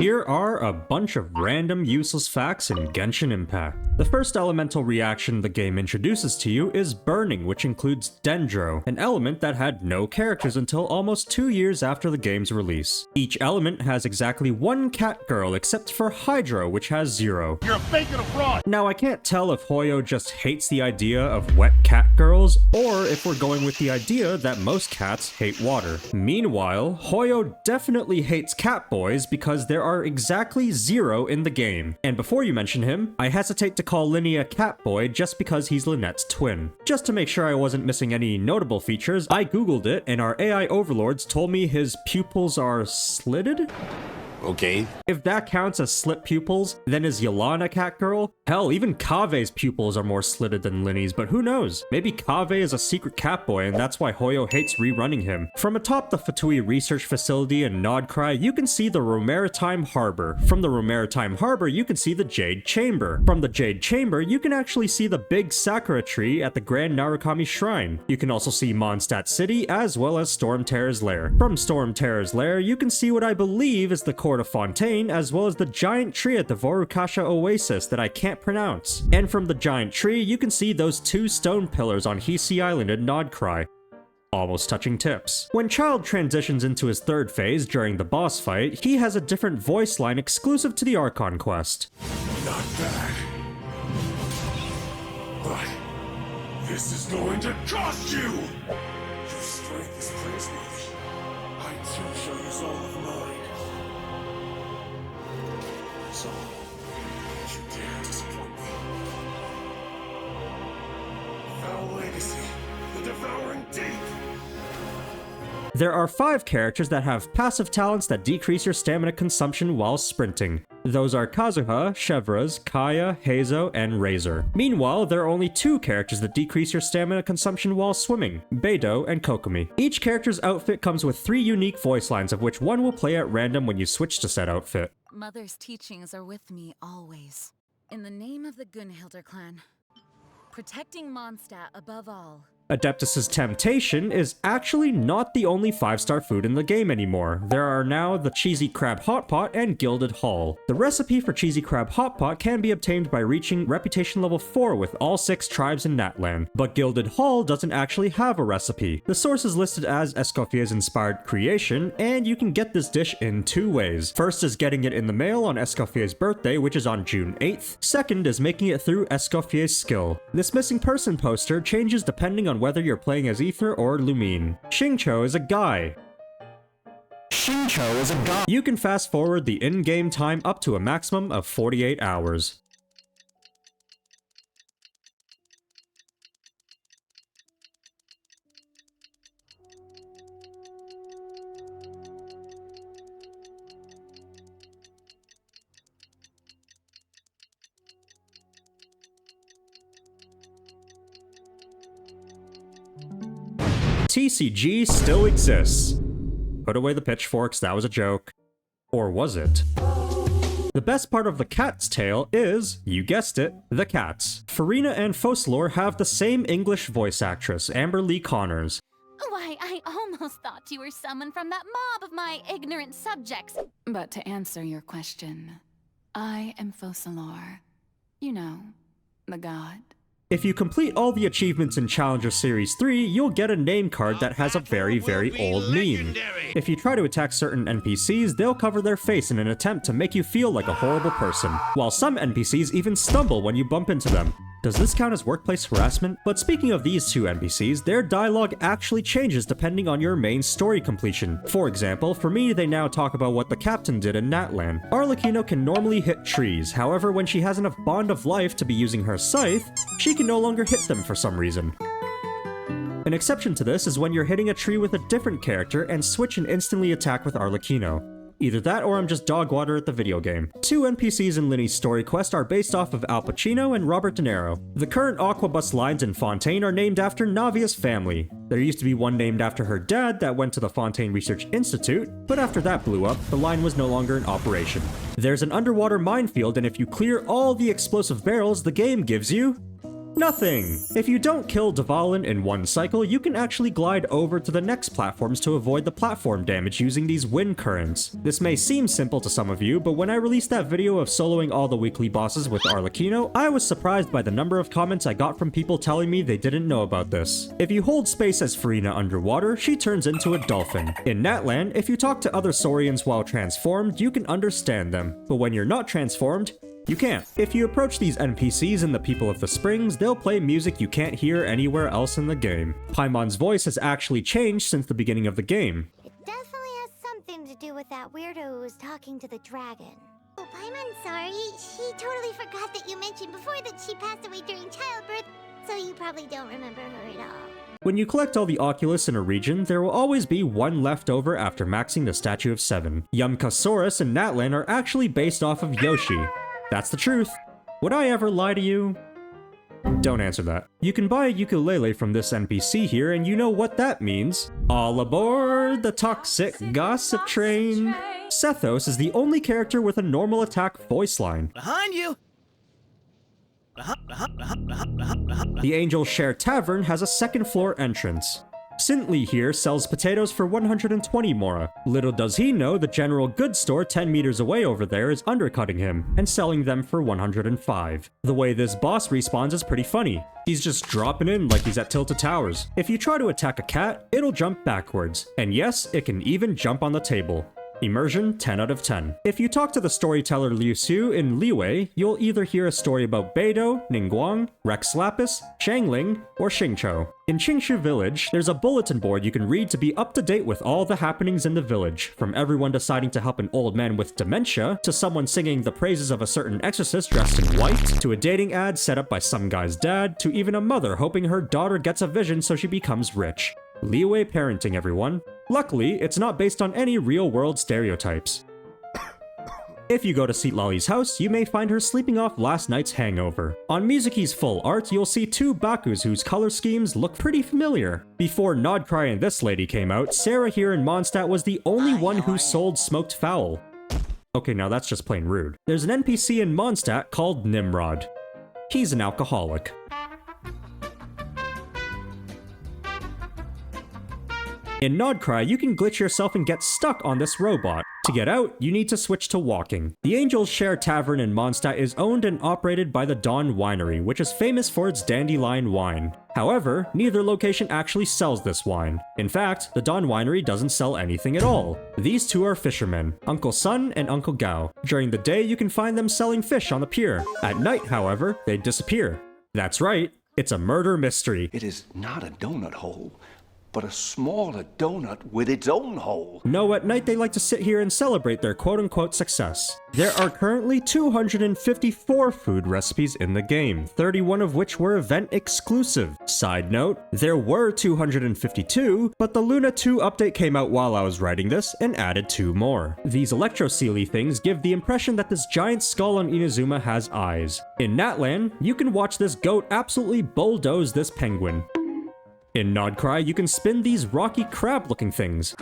Here are a bunch of random useless facts in Genshin Impact. The first elemental reaction the game introduces to you is burning, which includes Dendro, an element that had no characters until almost 2 years after the game's release. Each element has exactly one cat girl except for Hydro, which has 0. You're a fake and a fraud! Now I can't tell if Hoyo just hates the idea of wet cat girls, or if we're going with the idea that most cats hate water. Meanwhile, Hoyo definitely hates cat boys because there are exactly 0 in the game. And before you mention him, I hesitate to call Linny a cat boy just because he's Lynette's twin. Just to make sure I wasn't missing any notable features, I googled it and our AI overlords told me his pupils are slitted? Okay. If that counts as slit pupils, then is Yelan a cat girl? Hell, even Kave's pupils are more slitted than Linny's, but who knows? Maybe Kave is a secret cat boy and that's why Hoyo hates rerunning him. From atop the Fatui research facility in NocRan, you can see the Romaritime Harbor. From the Romaritime Harbor, you can see the Jade Chamber. From the Jade Chamber, you can actually see the big Sakura tree at the Grand Narukami Shrine. You can also see Mondstadt City as well as Storm Terror's Lair. From Storm Terror's Lair, you can see what I believe is the Court of Fontaine, as well as the giant tree at the Vorukasha Oasis that I can't pronounce. And from the giant tree, you can see those 2 stone pillars on Hisi Island in Nodcry. Almost touching tips. When Child transitions into his 3rd phase during the boss fight, he has a different voice line exclusive to the Archon quest. Not bad. But this is going to cost you! Your strength is praiseworthy. I too shall use all of mine. So, you dare disappoint me? Foul legacy, the devouring deep! There are 5 characters that have passive talents that decrease your stamina consumption while sprinting. Those are Kazuha, Chevras, Kaya, Heizo, and Razor. Meanwhile, there are only 2 characters that decrease your stamina consumption while swimming, Beidou and Kokomi. Each character's outfit comes with 3 unique voice lines, of which one will play at random when you switch to said outfit. Mother's teachings are with me always. In the name of the Gunhilder clan, protecting Mondstadt above all. Adeptus' Temptation is actually not the only 5-star food in the game anymore. There are now the Cheesy Crab Hot Pot and Gilded Hall. The recipe for Cheesy Crab Hot Pot can be obtained by reaching Reputation level 4 with all 6 tribes in Natlan, but Gilded Hall doesn't actually have a recipe. The source is listed as Escoffier's inspired creation, and you can get this dish in 2 ways. First is getting it in the mail on Escoffier's birthday, which is on June 8th. Second is making it through Escoffier's skill. This missing person poster changes depending on whether you're playing as Aether or Lumine. Xingqiu is a guy. Xingqiu is a god. You can fast forward the in-game time up to a maximum of 48 hours. TCG still exists. Put away the pitchforks, that was a joke. Or was it? The best part of the cat's tale is, you guessed it, the cats. Farina and Focalor have the same English voice actress, Amber Lee Connors. Why, I almost thought you were someone from that mob of my ignorant subjects. But to answer your question, I am Focalor. You know, the god. If you complete all the achievements in Challenger Series 3, you'll get a name card that has a very, very old meme. If you try to attack certain NPCs, they'll cover their face in an attempt to make you feel like a horrible person, while some NPCs even stumble when you bump into them. Does this count as workplace harassment? But speaking of these 2 NPCs, their dialogue actually changes depending on your main story completion. For example, for me, they now talk about what the captain did in Natlan. Arlecchino can normally hit trees, however, when she has enough Bond of Life to be using her scythe, she can no longer hit them for some reason. An exception to this is when you're hitting a tree with a different character and switch and instantly attack with Arlecchino. Either that or I'm just dog water at the video game. 2 NPCs in Linny's story quest are based off of Al Pacino and Robert De Niro. The current Aquabus lines in Fontaine are named after Navia's family. There used to be one named after her dad that went to the Fontaine Research Institute, but after that blew up, the line was no longer in operation. There's an underwater minefield, and if you clear all the explosive barrels, the game gives you Nothing! If you don't kill Dvalin in one cycle, you can actually glide over to the next platforms to avoid the platform damage using these wind currents. This may seem simple to some of you, but when I released that video of soloing all the weekly bosses with Arlecchino, I was surprised by the number of comments I got from people telling me they didn't know about this. If you hold space as Farina underwater, she turns into a dolphin. In Natlan, if you talk to other Saurians while transformed, you can understand them, but when you're not transformed, you can't. If you approach these NPCs and the people of the springs, they'll play music you can't hear anywhere else in the game. Paimon's voice has actually changed since the beginning of the game. It definitely has something to do with that weirdo who was talking to the dragon. Oh, Paimon, sorry. She totally forgot that you mentioned before that she passed away during childbirth, so you probably don't remember her at all. When you collect all the Oculus in a region, there will always be one left over after maxing the Statue of 7. Yumkasaurus and Natlan are actually based off of Yoshi. That's the truth. Would I ever lie to you? Don't answer that. You can buy a ukulele from this NPC here, and you know what that means. All aboard the toxic gossip train. Sethos is the only character with a normal attack voice line. Behind you! The Angel's Share Tavern has a second floor entrance. Sintley here sells potatoes for 120 mora. Little does he know the general goods store 10 meters away over there is undercutting him and selling them for 105. The way this boss respawns is pretty funny. He's just dropping in like he's at Tilted Towers. If you try to attack a cat, it'll jump backwards. And yes, it can even jump on the table. Immersion 10 out of 10. If you talk to the storyteller Liu Xiu in Liwei, you'll either hear a story about Beidou, Ningguang, Rex Lapis, Shangling, or Xingqiu. In Qingshu Village, there's a bulletin board you can read to be up to date with all the happenings in the village, from everyone deciding to help an old man with dementia, to someone singing the praises of a certain exorcist dressed in white, to a dating ad set up by some guy's dad, to even a mother hoping her daughter gets a vision so she becomes rich. Liwei parenting, everyone. Luckily, it's not based on any real-world stereotypes. If you go to Seatlali's house, you may find her sleeping off last night's hangover. On Mizuki's full art, you'll see two Bakus whose color schemes look pretty familiar. Before NocRan and this lady came out, Sarah here in Mondstadt was the only one who sold smoked fowl. Okay, now that's just plain rude. There's an NPC in Mondstadt called Nimrod. He's an alcoholic. In Nodcry, you can glitch yourself and get stuck on this robot. To get out, you need to switch to walking. The Angel's Share Tavern in Mondstadt is owned and operated by the Dawn Winery, which is famous for its dandelion wine. However, neither location actually sells this wine. In fact, the Dawn Winery doesn't sell anything at all. These two are fishermen, Uncle Sun and Uncle Gao. During the day, you can find them selling fish on the pier. At night, however, they disappear. That's right, it's a murder mystery. It is not a donut hole, but a smaller donut with its own hole. No, at night they like to sit here and celebrate their quote-unquote success. There are currently 254 food recipes in the game, 31 of which were event exclusive. Side note, there were 252, but the Luna 2 update came out while I was writing this and added 2 more. These electro-sealy things give the impression that this giant skull on Inazuma has eyes. In Natlan, you can watch this goat absolutely bulldoze this penguin. In Nodcry, you can spin these rocky crab-looking things.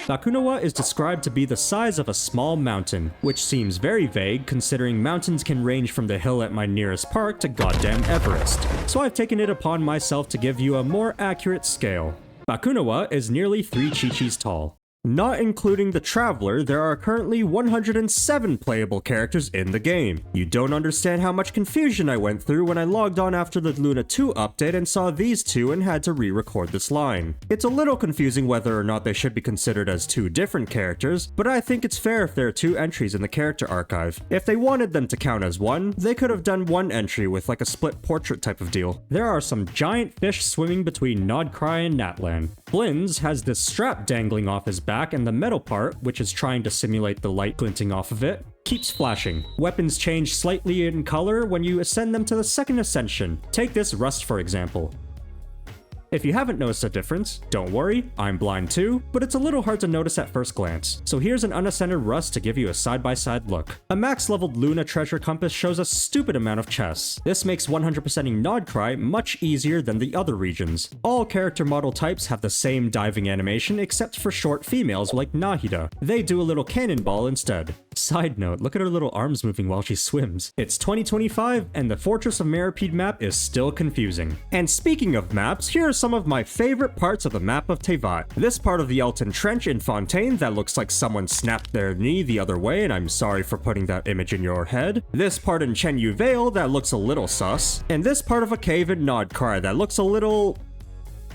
Bakunawa is described to be the size of a small mountain, which seems very vague considering mountains can range from the hill at my nearest park to goddamn Everest. So I've taken it upon myself to give you a more accurate scale. Bakunawa is nearly 3 Chi-Chis tall. Not including the Traveler, there are currently 107 playable characters in the game. You don't understand how much confusion I went through when I logged on after the Luna 2 update and saw these two and had to re-record this line. It's a little confusing whether or not they should be considered as 2 different characters, but I think it's fair if there are 2 entries in the character archive. If they wanted them to count as 1, they could have done 1 entry with like a split portrait type of deal. There are some giant fish swimming between Nodcry and Natlan. Blins has this strap dangling off his back, and the metal part, which is trying to simulate the light glinting off of it, keeps flashing. Weapons change slightly in color when you ascend them to the second ascension. Take this rust for example. If you haven't noticed a difference, don't worry, I'm blind too, but it's a little hard to notice at first glance. So here's an unascended Rust to give you a side-by-side look. A max-leveled Luna treasure compass shows a stupid amount of chests. This makes 100%ing NocRan much easier than the other regions. All character model types have the same diving animation except for short females like Nahida. They do a little cannonball instead. Side note, look at her little arms moving while she swims. It's 2025 and the Fortress of Meripede map is still confusing. And speaking of maps, here are some of my favorite parts of the map of Tevat. This part of the Elton Trench in Fontaine that looks like someone snapped their knee the other way, and I'm sorry for putting that image in your head. This part in Chenyu Vale that looks a little sus. And this part of a cave in Nodkar that looks a little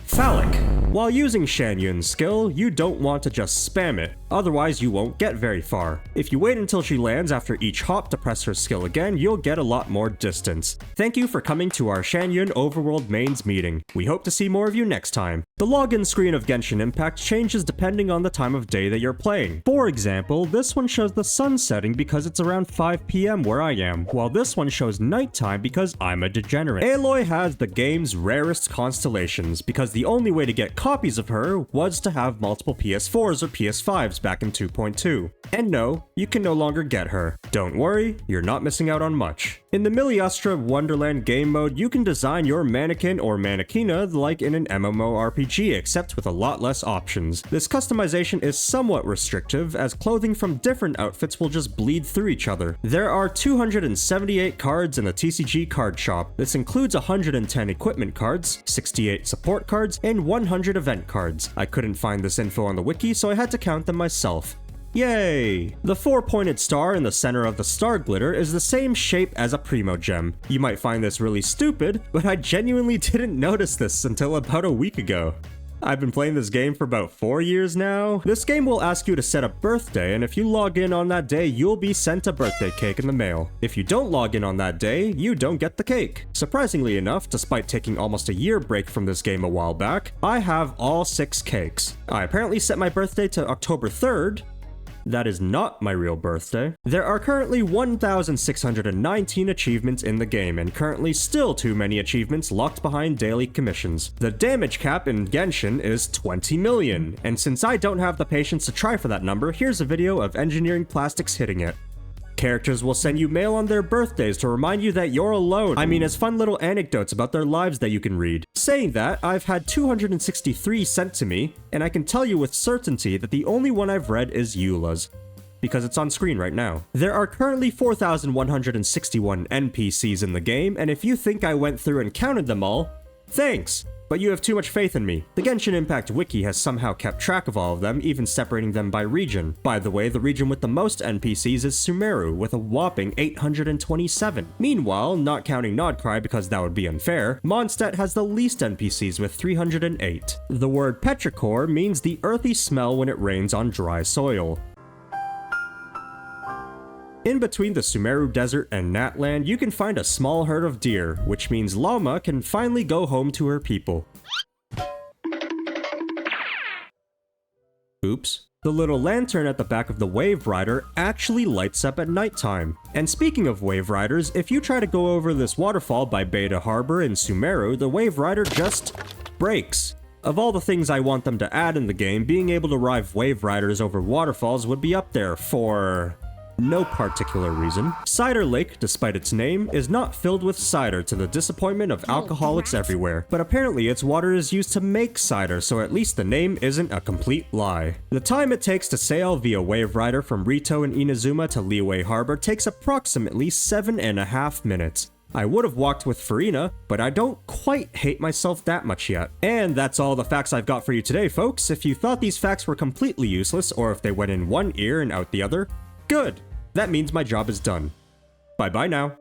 phallic. While using Shanyun's skill, you don't want to just spam it, otherwise you won't get very far. If you wait until she lands after each hop to press her skill again, you'll get a lot more distance. Thank you for coming to our Shanyun Overworld Mains meeting. We hope to see more of you next time. The login screen of Genshin Impact changes depending on the time of day that you're playing. For example, this one shows the sun setting because it's around 5 PM where I am, while this one shows nighttime because I'm a degenerate. Aloy has the game's rarest constellations because the only way to get copies of her was to have multiple PS4s or PS5s back in 2.2. And no, you can no longer get her. Don't worry, you're not missing out on much. In the Miliastra Wonderland game mode, you can design your mannequin or mannequina like in an MMORPG, except with a lot less options. This customization is somewhat restrictive, as clothing from different outfits will just bleed through each other. There are 278 cards in the TCG card shop. This includes 110 equipment cards, 68 support cards, and 100 event cards. I couldn't find this info on the wiki, so I had to count them myself. Yay! The 4-pointed star in the center of the star glitter is the same shape as a Primo Gem. You might find this really stupid, but I genuinely didn't notice this until about a week ago. I've been playing this game for about 4 years now. This game will ask you to set a birthday, and if you log in on that day, you'll be sent a birthday cake in the mail. If you don't log in on that day, you don't get the cake. Surprisingly enough, despite taking almost a year break from this game a while back, I have all 6 cakes. I apparently set my birthday to October 3rd, That is not my real birthday. There are currently 1,619 achievements in the game, and currently still too many achievements locked behind daily commissions. The damage cap in Genshin is 20 million, and since I don't have the patience to try for that number, here's a video of engineering plastics hitting it. Characters will send you mail on their birthdays to remind you that you're alone. I mean, as fun little anecdotes about their lives that you can read. Saying that, I've had 263 sent to me, and I can tell you with certainty that the only one I've read is Eula's, because it's on screen right now. There are currently 4,161 NPCs in the game, and if you think I went through and counted them all, thanks! But you have too much faith in me. The Genshin Impact wiki has somehow kept track of all of them, even separating them by region. By the way, the region with the most NPCs is Sumeru, with a whopping 827. Meanwhile, not counting NocRan because that would be unfair, Mondstadt has the least NPCs with 308. The word petrichor means the earthy smell when it rains on dry soil. In between the Sumeru Desert and Natland, you can find a small herd of deer, which means Llama can finally go home to her people. Oops. The little lantern at the back of the Wave Rider actually lights up at nighttime. And speaking of Wave Riders, if you try to go over this waterfall by Beta Harbor in Sumeru, the Wave Rider just breaks. Of all the things I want them to add in the game, being able to ride Wave Riders over waterfalls would be up there for no particular reason. Cider Lake, despite its name, is not filled with cider to the disappointment of alcoholics everywhere, but apparently its water is used to make cider, so at least the name isn't a complete lie. The time it takes to sail via Wave Rider from Rito and Inazuma to Liyue Harbor takes approximately 7.5 minutes. I would have walked with Farina, but I don't quite hate myself that much yet. And that's all the facts I've got for you today, folks. If you thought these facts were completely useless, or if they went in one ear and out the other, good! That means my job is done. Bye-bye now.